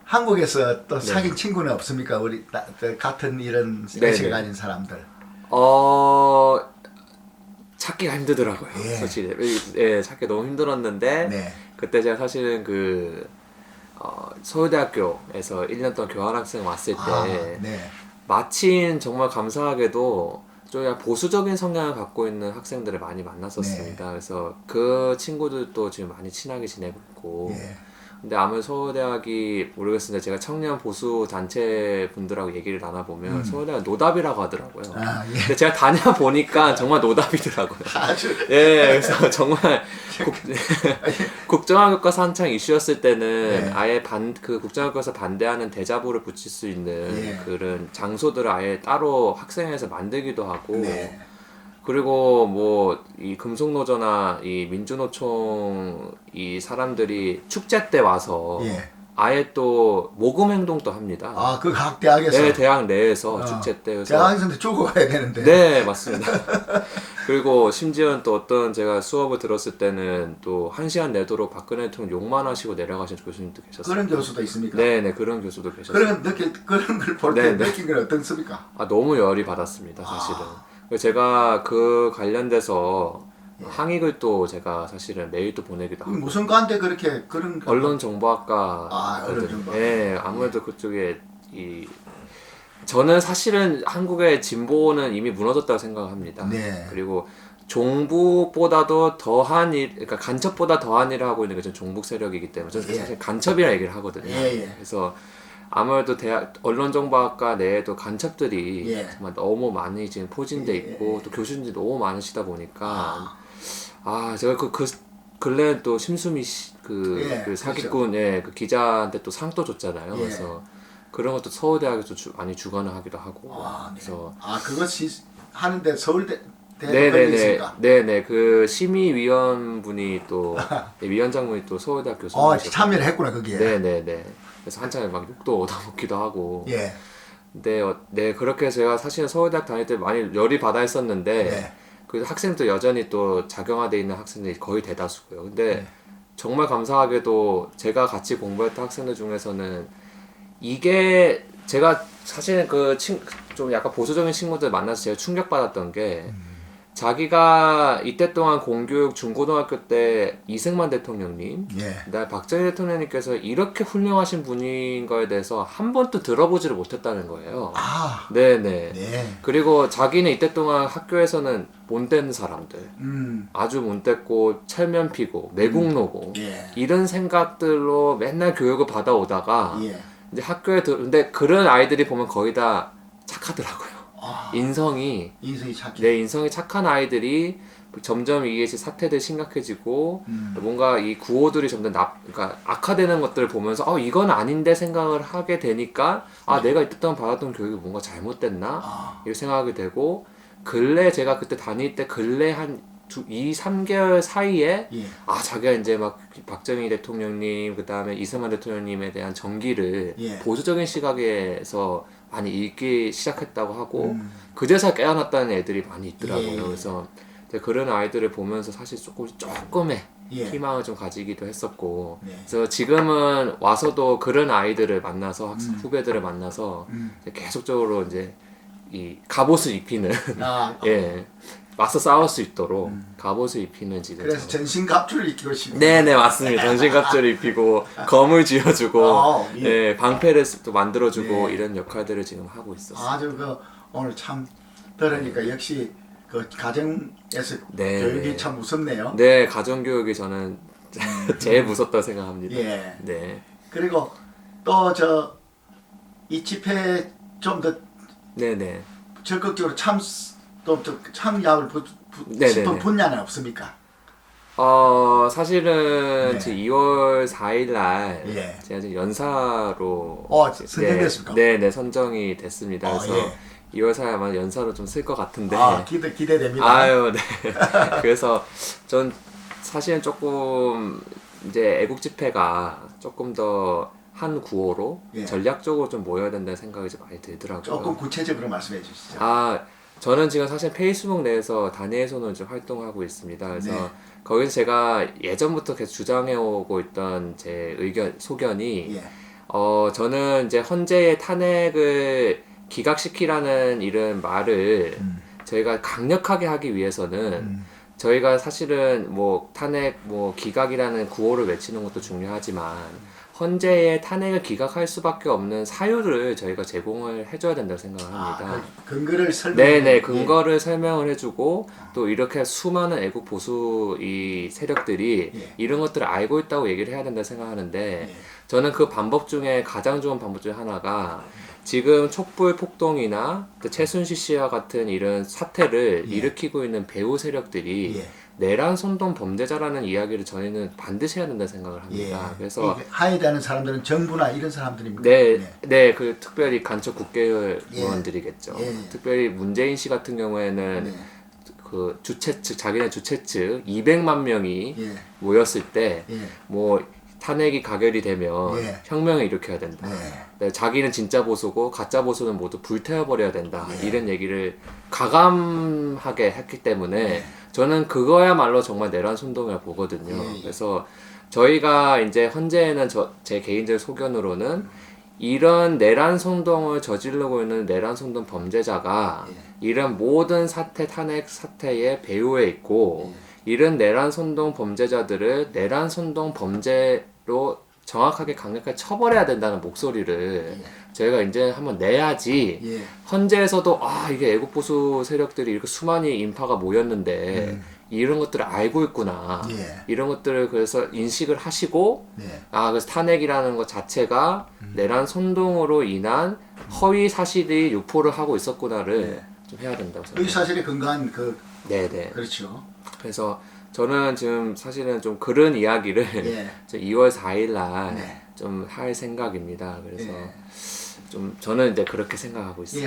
한국에서 또 네. 사귄 친구는 없습니까? 우리 같은 이런 네네. 의식을 가진 사람들. 찾기가 힘들더라고요. 예. 솔직히 예, 찾기 너무 힘들었는데 네. 그때 제가 사실은 서울대학교에서 1년 동안 교환학생 왔을 때 네. 마침 정말 감사하게도 좀 약간 보수적인 성향을 갖고 있는 학생들을 많이 만났었습니다. 네. 그래서 그 친구들도 지금 많이 친하게 지내고 있고. 예. 근데 아무래도 서울대학이 모르겠습니다. 제가 청년 보수 단체 분들하고 얘기를 나눠보면 서울대가 노답이라고 하더라고요. 예. 근데 제가 다녀보니까 정말 노답이더라고요. 아주 예, 그래서 정말 국정화교과서 한창 이슈였을 때는 네. 아예 그 국정화교과서 반대하는 대자보를 붙일 수 있는 예. 그런 장소들을 아예 따로 학생회에서 만들기도 하고 네. 그리고 뭐 이 금속노조나 이 민주노총 이 사람들이 축제 때 와서 예. 아예 또 모금 행동도 합니다. 그 각 대학에서. 네, 대학 내에서 축제 때 그래서 대학에서는 죽어 가야 되는데. 네, 맞습니다. 그리고 심지어는 또 어떤 제가 수업을 들었을 때는 또 1시간 내도록 박근혜 대통령 욕만 하시고 내려가신 교수님도 계셨어요. 그런 교수도 있습니까? 네, 그런 교수도 계셨어요. 그런 걸 볼 때 네, 네. 느낀 건 어떻습니까? 너무 열이 받았습니다, 사실은. 제가 그 관련돼서 항의글 또 제가 사실은 메일도 보내기도 하고. 무슨 과인데 그렇게 그런 언론정보학과. 언론정보학과. 네, 아무래도 그쪽에 저는 사실은 한국의 진보는 이미 무너졌다고 생각합니다. 네. 그리고 종북보다도 더한 일, 그러니까 간첩보다 더한 일을 하고 있는 게 전 종북 세력이기 때문에 저는 사실 간첩이라 얘기를 하거든요. 예. 그래서 아무래도 언론정보학과 내에도 간첩들이 예. 정말 너무 많이 지금 포진돼 예. 있고 또 교수님들이 너무 많으시다 보니까 제가 그 근래에 또 심수미 그 사기꾼 그 기자한테 또 상도 줬잖아요. 예. 그래서 그런 것도 서울대학에서 많이 주관을 하기도 하고. 그래서 그것이 하는데 서울대 네네 그 심의위원 분이 또 위원장분이 또 서울대학 교수님이셨고. 참여를 했구나 거기에. 네네네. 그래서 한참 막 욕도 얻어먹기도 하고. 예. 네 그렇게 제가 사실은 서울대학 다닐 때 많이 열이 받아 했었는데 네. 그 학생도 여전히 또 작용화돼 있는 학생들이 거의 대다수고요. 근데 정말 감사하게도 제가 같이 공부했던 학생들 중에서는 이게 제가 사실은 좀 약간 보수적인 친구들 만나서 제가 충격받았던 게 자기가 이때 동안 공교육 중고등학교 때 이승만 대통령님, 그다음에 박정희 대통령님께서 이렇게 훌륭하신 분인 거에 대해서 한 번도 들어보지를 못했다는 거예요. 네네. 네. 그리고 자기는 이때 동안 학교에서는 못된 사람들, 아주 못됐고 철면 피고 매국노고 이런 생각들로 맨날 교육을 받아오다가 이제 학교에 근데 그런 아이들이 보면 거의 다 착하더라고요. 인성이 착해. 내 인성이 착한 아이들이 점점 이게 사태들이 심각해지고 뭔가 이 구호들이 점점 그러니까 악화되는 것들을 보면서 이건 아닌데 생각을 하게 되니까 내가 이때 동안 받았던 교육이 뭔가 잘못됐나 이렇게 생각하게 되고 근래 제가 그때 다닐 때 근래 한 2-3개월 사이에 자기가 이제 막 박정희 대통령님 그다음에 이승만 대통령님에 대한 정기를 보수적인 시각에서 많이 읽기 시작했다고 하고 그제서 깨어났다는 애들이 많이 있더라고요. 그래서 그런 아이들을 보면서 사실 조금의 희망을 좀 가지기도 했었고 그래서 지금은 와서도 그런 아이들을 만나서 학생 후배들을 만나서 계속적으로 이제 이 갑옷을 입히는 맞서 싸울 수 있도록 갑옷을 입히는 지금 그래서 전신갑주를 입히고 싶네요. 네네 맞습니다. 전신갑주를 입히고 검을 쥐어주고 방패를 또 만들어주고 이런 역할들을 지금 하고 있었어요. 아주 오늘 참 들으니까 역시 가정에서 교육이 참 무섭네요. 네 가정교육이 저는 제일 무섭다고 생각합니다. 네. 그리고 또 이 집회 좀 더 네네 적극적으로 참여하고 싶은 분야는 없습니까? 사실은 지금 2월 4일날 제가 지금 연사로 선정됐습니까? 네네 선정이 됐습니다. 그래서 2월 4일 아마 연사로 좀 쓸 것 같은데 기대됩니다. 아유 네. 그래서 전 사실은 조금 이제 애국 집회가 조금 더 한 구호로 전략적으로 좀 모여야 된다는 생각이 좀 많이 들더라고요. 조금 구체적으로 말씀해 주시죠. 저는 지금 사실 페이스북 내에서 단위에서는 좀 활동하고 있습니다. 그래서 거기서 제가 예전부터 계속 주장해오고 있던 제 소견이 저는 이제 헌재의 탄핵을 기각시키라는 이런 말을 저희가 강력하게 하기 위해서는 저희가 사실은 뭐 탄핵 뭐 기각이라는 구호를 외치는 것도 중요하지만 헌재의 탄핵을 기각할 수밖에 없는 사유를 저희가 제공을 해줘야 된다고 생각합니다. 그 근거를 네네, 근거를 설명을 해주고 또 이렇게 수많은 애국 보수 이 세력들이 이런 것들을 알고 있다고 얘기를 해야 된다고 생각하는데 저는 그 방법 중에 가장 좋은 방법 중에 하나가 지금 촛불 폭동이나 또 최순실 씨와 같은 이런 사태를 일으키고 있는 배후 세력들이 내란 선동 범죄자라는 이야기를 저희는 반드시 해야 된다 생각을 합니다. 그래서 하해되는 사람들은 정부나 이런 사람들입니다. 네, 그 특별히 간첩 국회의원들이겠죠. 특별히 문재인 씨 같은 경우에는 그 주최 측, 자기네 주최 측 200만 명이 모였을 때 뭐 탄핵이 가결이 되면 혁명을 일으켜야 된다. 네, 자기는 진짜 보수고 가짜 보수는 모두 불태워버려야 된다. 이런 얘기를 가감하게 했기 때문에 저는 그거야말로 정말 내란 선동이라고 보거든요. 그래서 저희가 이제 헌재에는 제 개인적 소견으로는 이런 내란 선동을 저지르고 있는 내란 선동 범죄자가 이런 모든 사태 탄핵 사태의 배후에 있고 이런 내란 선동 범죄자들을 내란 선동 범죄로 정확하게 강력하게 처벌해야 된다는 목소리를 저희가 이제 한번 내야지 헌재에서도 이게 애국 보수 세력들이 이렇게 수많이 인파가 모였는데 이런 것들을 알고 있구나 이런 것들을 그래서 인식을 하시고 그래서 탄핵이라는 것 자체가 내란 선동으로 인한 허위 사실이 유포를 하고 있었구나를 좀 해야 된다고 생각합니다. 허위 사실에 근거한 네네. 그렇죠. 그래서 저는 지금 사실은 좀 그런 이야기를 2월 4일 날 좀 할 생각입니다. 그래서 좀 저는 이제 그렇게 생각하고 있어요.